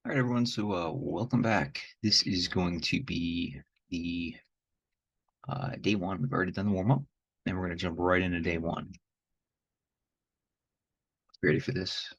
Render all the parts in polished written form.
All right, everyone. So, welcome back. This is going to be the day one. We've already done the warm up, and we're going to jump right into day one. Ready for this?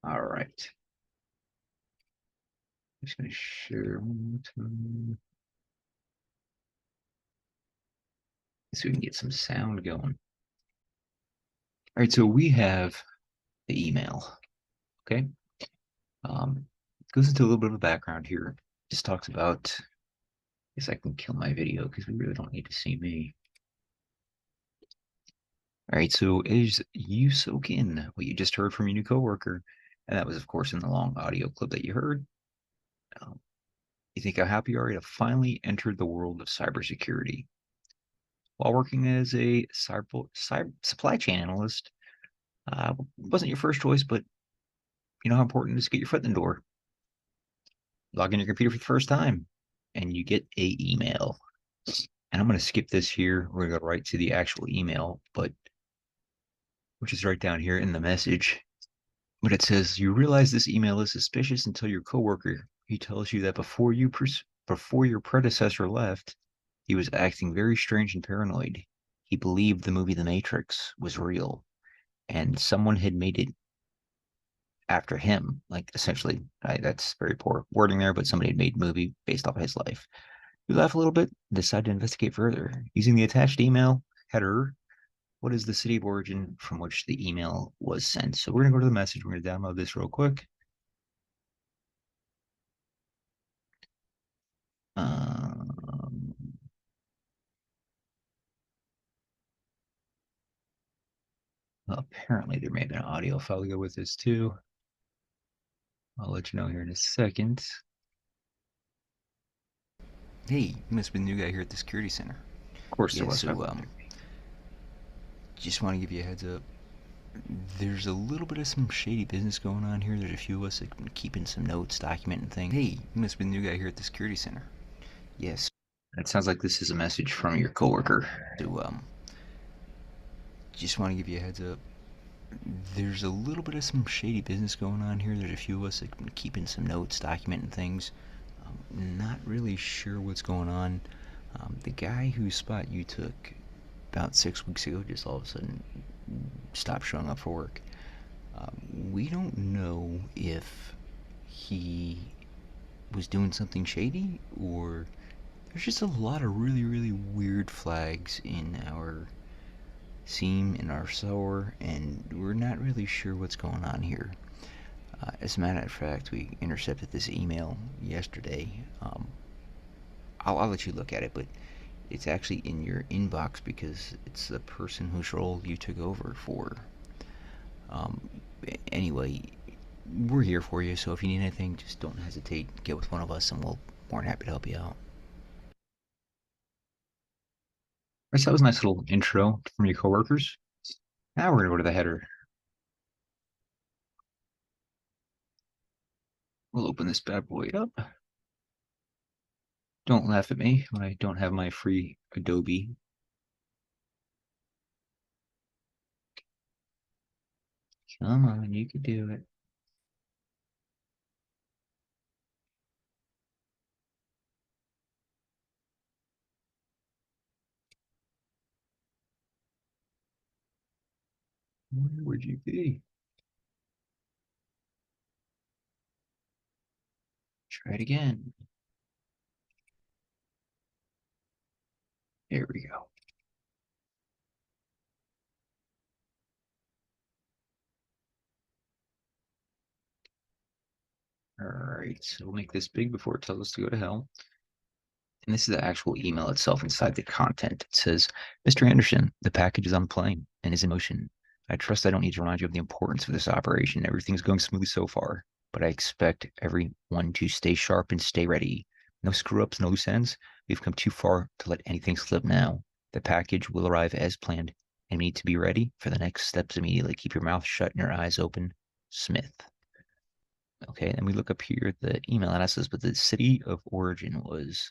All right. I'm just going to share one more time so we can get some sound going. All right. So we have the email. Okay. Goes into a little bit of a background here. Just talks about. I guess I can kill my video because we really don't need to see me. All right, so as you soak in what you just heard from your new coworker, and that was, of course, in the long audio clip that you heard, um, you think how happy you are to finally entered the world of cybersecurity. While working as a supply chain analyst, wasn't your first choice, but you know how important it is to get your foot in the door. Log in your computer for the first time, and you get a email. And I'm going to skip this here. We're going to go right to the actual email, but which is right down here in the message. But it says you realize this email is suspicious until your coworker he tells you that before your predecessor left, he was acting very strange and paranoid. He believed the movie The Matrix was real, and someone had made it after him. Like essentially, that's very poor wording there, but somebody had made a movie based off of his life. We laugh a little bit, decide to investigate further using the attached email header. What is the city of origin from which the email was sent? So we're going to go to the message. We're going to download this real quick. Um, Apparently, there may have been an audio file to go with this too. I'll let you know here in a second. Hey, you must be the new guy here at the security center. Of course, there was. Just want to give you a heads up. There's a little bit of some shady business going on here. There's a few of us that have been keeping some notes, documenting things. Hey, you must be the new guy here at the security center. Yes. That sounds like this is a message from your coworker. Just want to give you a heads up. There's a little bit of some shady business going on here. There's a few of us that have been keeping some notes, documenting things. Not really sure what's going on. The guy whose spot you took about 6 weeks ago just all of a sudden stopped showing up for work. We don't know if he was doing something shady or there's just a lot of really, really weird flags in our seam, in our sour, and we're not really sure what's going on here. As a matter of fact, we intercepted this email yesterday. I'll let you look at it, but it's actually in your inbox because it's the person whose role you took over for. Anyway, we're here for you, so if you need anything, just don't hesitate. Get with one of us, and we'll more than happy to help you out. Right, so that was a nice little intro from your coworkers. Now we're going to go to the header. We'll open this bad boy up. Don't laugh at me when I don't have my free Adobe. Come on, you can do it. Where would you be? Try it again. There we go. All right, so we'll make this big before it tells us to go to hell. And this is the actual email itself inside the content. It says, Mr. Anderson, the package is on the plane and is in motion. I trust I don't need to remind you of the importance of this operation. Everything's going smoothly so far, but I expect everyone to stay sharp and stay ready. No screw ups, no loose ends. We've come too far to let anything slip now. The package will arrive as planned, and we need to be ready for the next steps immediately. Keep your mouth shut and your eyes open. Smith. Okay, and we look up here at the email and it says, but the city of origin was.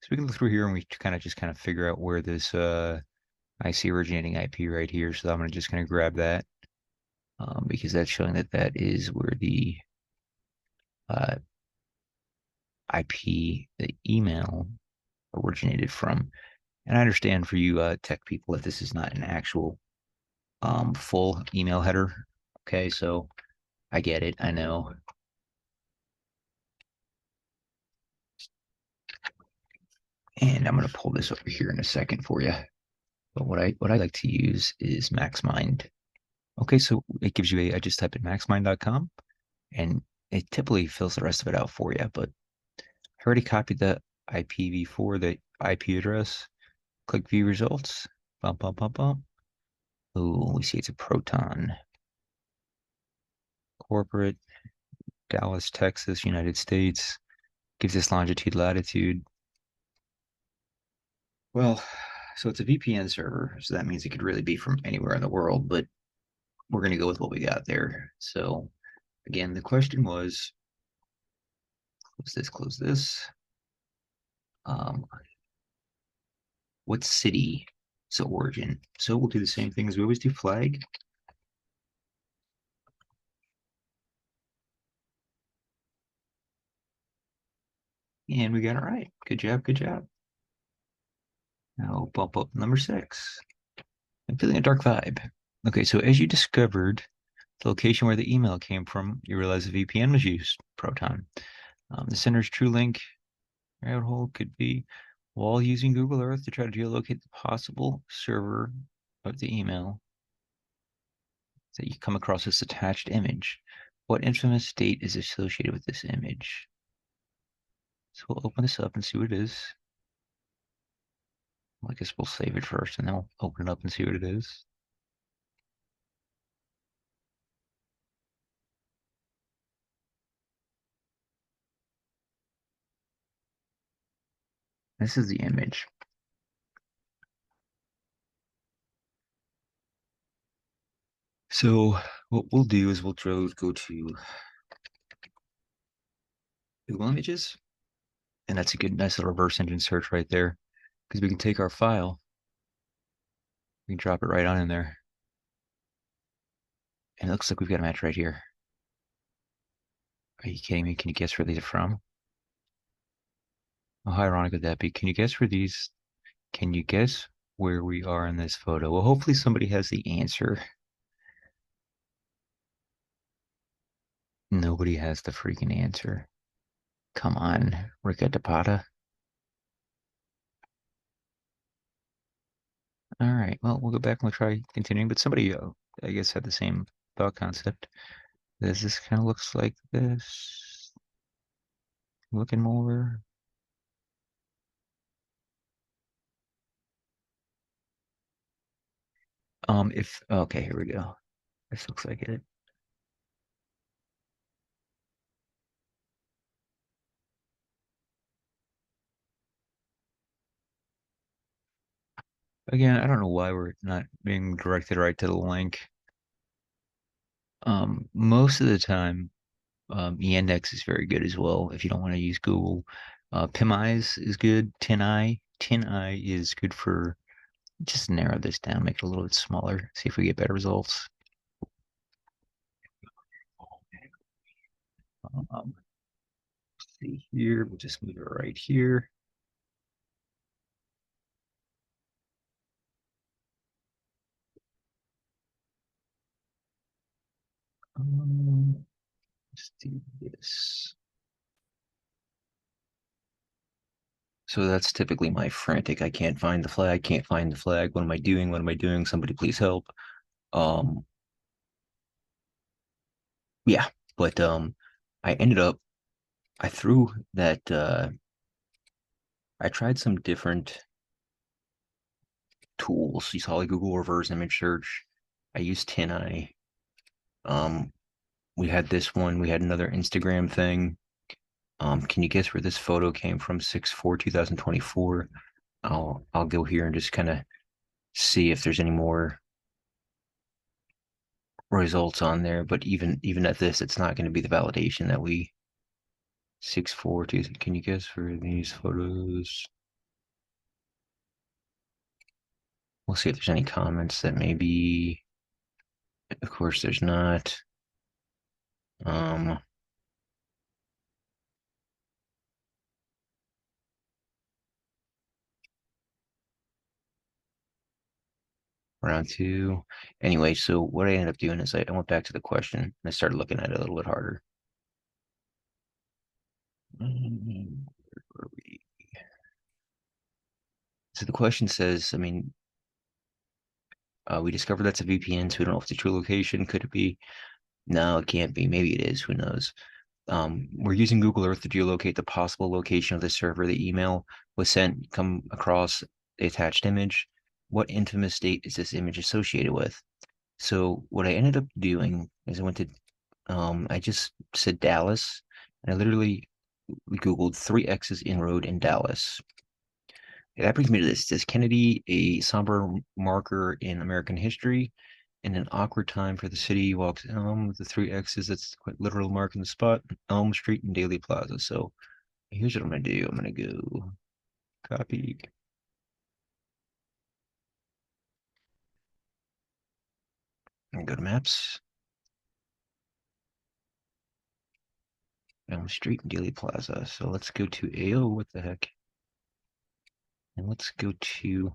So we can look through here and we kind of figure out where this IC originating IP right here. So I'm just gonna grab that. because that's showing that that is where the uh, IP, the email originated from. And I understand for you tech people that this is not an actual full email header. Okay, so I get it. I know. And I'm going to pull this over here in a second for you. But what I like to use is MaxMind. Okay, so it gives you I just type in maxmind.com and it typically fills the rest of it out for you. But I already copied the IPv4, the IP address. Click view results. Bump, bump, bump, bump. Oh, we see it's a Proton. Corporate, Dallas, Texas, United States. Gives us longitude, latitude. Well, so it's a VPN server, so that means it could really be from anywhere in the world, but we're going to go with what we got there. So again, the question was, close this. Um, what city is the origin? So we'll do the same thing as we always do, flag. And we got it right. Good job, good job. Now bump up number 6. I'm feeling a dark vibe. Okay, so as you discovered the location where the email came from, you realize the VPN was used, Proton. The sender's true link rabbit hole could be while using Google Earth to try to geolocate the possible server of the email that you come across this attached image. What infamous date is associated with this image? So we'll open this up and see what it is. Well, I guess we'll save it first and then we'll open it up and see what it is. This is the image. So what we'll do is we'll go to Google Images, and that's a good, nice little reverse engine search right there, because we can take our file, we can drop it right on in there, and it looks like we've got a match right here. Are you kidding me? Can you guess where these are from? Oh, how ironic would that be? Can you guess where these? Can you guess where we are in this photo? Well, hopefully somebody has the answer. Nobody has the freaking answer. Come on, Rica Depata. All right, well, we'll go back and we'll try continuing, but somebody, I guess, had the same thought concept. This kind of looks like this. Looking more. If okay, here we go. This looks like it. Again, I don't know why we're not being directed right to the link. Most of the time, Yandex is very good as well if you don't want to use Google. PimEyes is good. TinEye is good for just narrow this down, make it a little bit smaller, see if we get better results. Um, see here, we'll just move it right here. Let's do this. So that's typically my frantic. I can't find the flag, can't find the flag. What am I doing? What am I doing? Somebody please help. Um, yeah, but I ended up I threw that I tried some different tools. You saw like Google reverse image search. I used TinEye. Um, we had this one, we had another Instagram thing. Can you guess where this photo came from? 6/4/2024. I'll go here and just kind of see if there's any more results on there. But even at this, it's not going to be the validation that we 6/4. Can you guess for these photos? We'll see if there's any comments that maybe Of course, there's not. Um, Round two. Anyway, so what I ended up doing is I went back to the question and I started looking at it a little bit harder. Where were we? So the question says, I mean, we discovered that's a VPN, so we don't know if it's a true location. Could it be? No, it can't be. Maybe it is. Who knows? We're using Google Earth to geolocate the possible location of the server the email was sent, come across the attached image. What infamous date is this image associated with? So what I ended up doing is I went to, I just said Dallas, and I literally Googled three X's inroad in Dallas. And that brings me to this. Is Kennedy a somber marker in American history? In an awkward time for the city, walks with the three X's. That's quite literal mark in the spot, Elm Street and Daily Plaza. So here's what I'm gonna do. I'm gonna go copy and go to maps. Elm Street and Daily Plaza. So let's go to AO. What the heck? And let's go to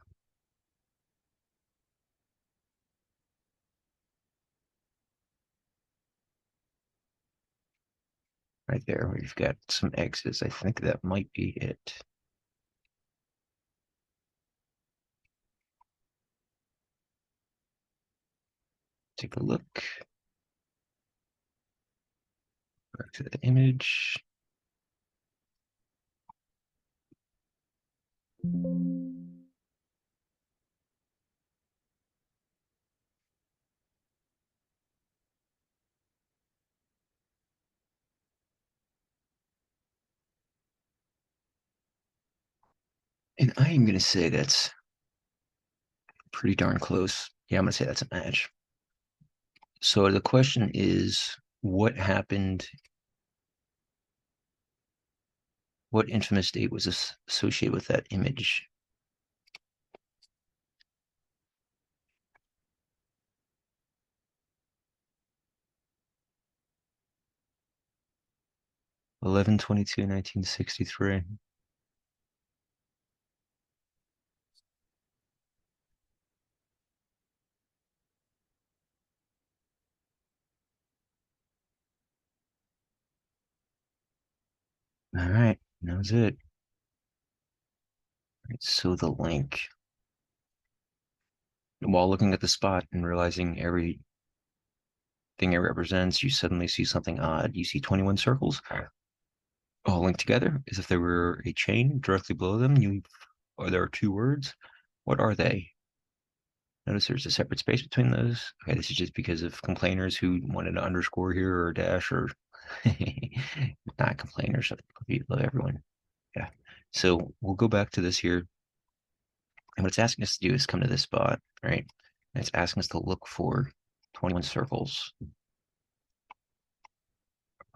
right there. We've got some X's. I think that might be it. Take a look. Back to the image. And I am going to say that's pretty darn close. Yeah, I'm going to say that's a match. So the question is, what happened? What infamous date was associated with that image? Eleven 1963. All right, that was it. Right, so the link. While looking at the spot and realizing everything it represents, you suddenly see something odd. You see 21 circles all linked together as if there were a chain directly below them. Or there are two words. What are they? Notice there's a separate space between those. Okay, this is just because of complainers who wanted an underscore here or a dash or not complainers. We love everyone. Yeah. So we'll go back to this here. And what it's asking us to do is come to this spot, right? And it's asking us to look for 21 circles.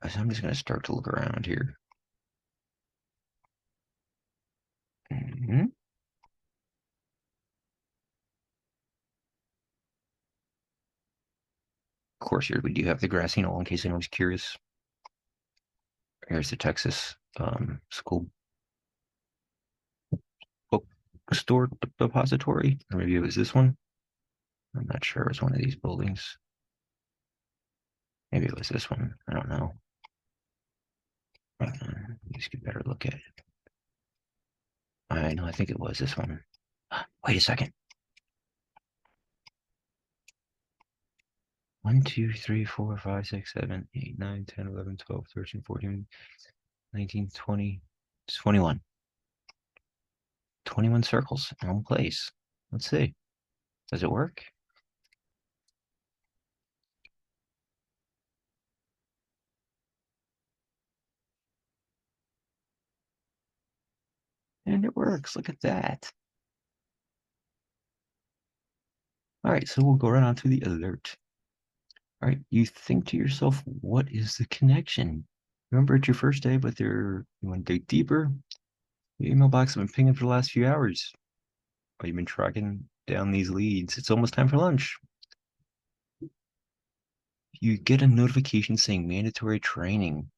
So I'm just going to start to look around here. Of course, here we do have the grassy knoll in case anyone's curious. Here's the Texas school bookstore depository, or maybe it was this one. I'm not sure. It was one of these buildings. Maybe it was this one. I don't know. Let's get a better look at it. I know. I think it was this one. Wait a second. 1, 2, 3, 4, 5, 6, 7, 8, 9, 10, 11, 12, 13, 14, 19, 20, 21. 21 circles in one place. Let's see. Does it work? And it works. Look at that. All right, so we'll go right on to the alert. All right, you think to yourself, what is the connection? Remember it's your first day, but you want to dig deeper? Your email box has been pinging for the last few hours. Oh, you've been tracking down these leads. It's almost time for lunch. You get a notification saying mandatory training.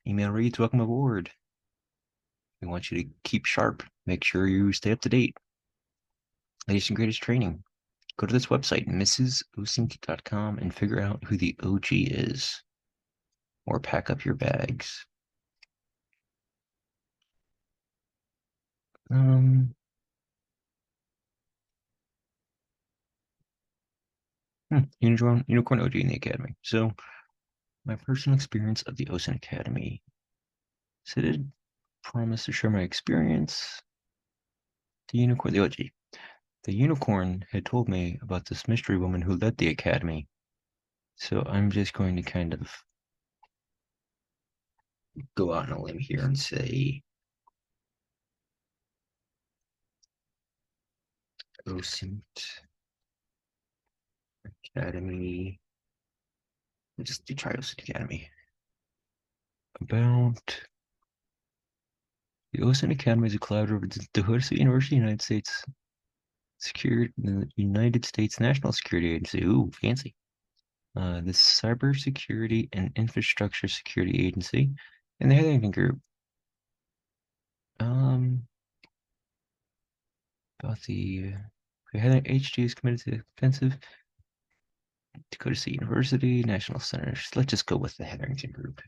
Email reads, welcome aboard. We want you to keep sharp. Make sure you stay up to date. Latest and greatest training. Go to this website, mrsosync.com, and figure out who the OG is. Or pack up your bags. Unicorn OG in the Academy. So, my personal experience of the OSINT Academy. So, I did promise to share my experience. The OG. The unicorn had told me about this mystery woman who led the academy. So I'm just going to kind of go out on a limb here and say OSINT Academy. Just try OSINT Academy. About the OSINT Academy is a collaborative with the Hood State University, United States the United States National Security Agency. Ooh, fancy. The Cybersecurity and Infrastructure Security Agency, and the Hetherington Group. About the HG is committed to offensive. Dakota State University, National Center. Let's just go with the Hetherington Group.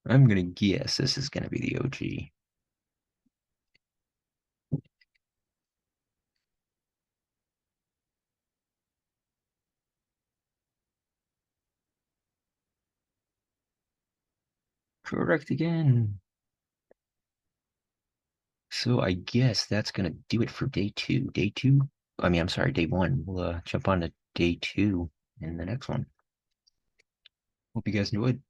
I'm gonna guess this is gonna be the OG. Correct again. So I guess that's gonna do it for day two. I'm sorry, day one. We'll jump on to day two in the next one. Hope you guys enjoyed.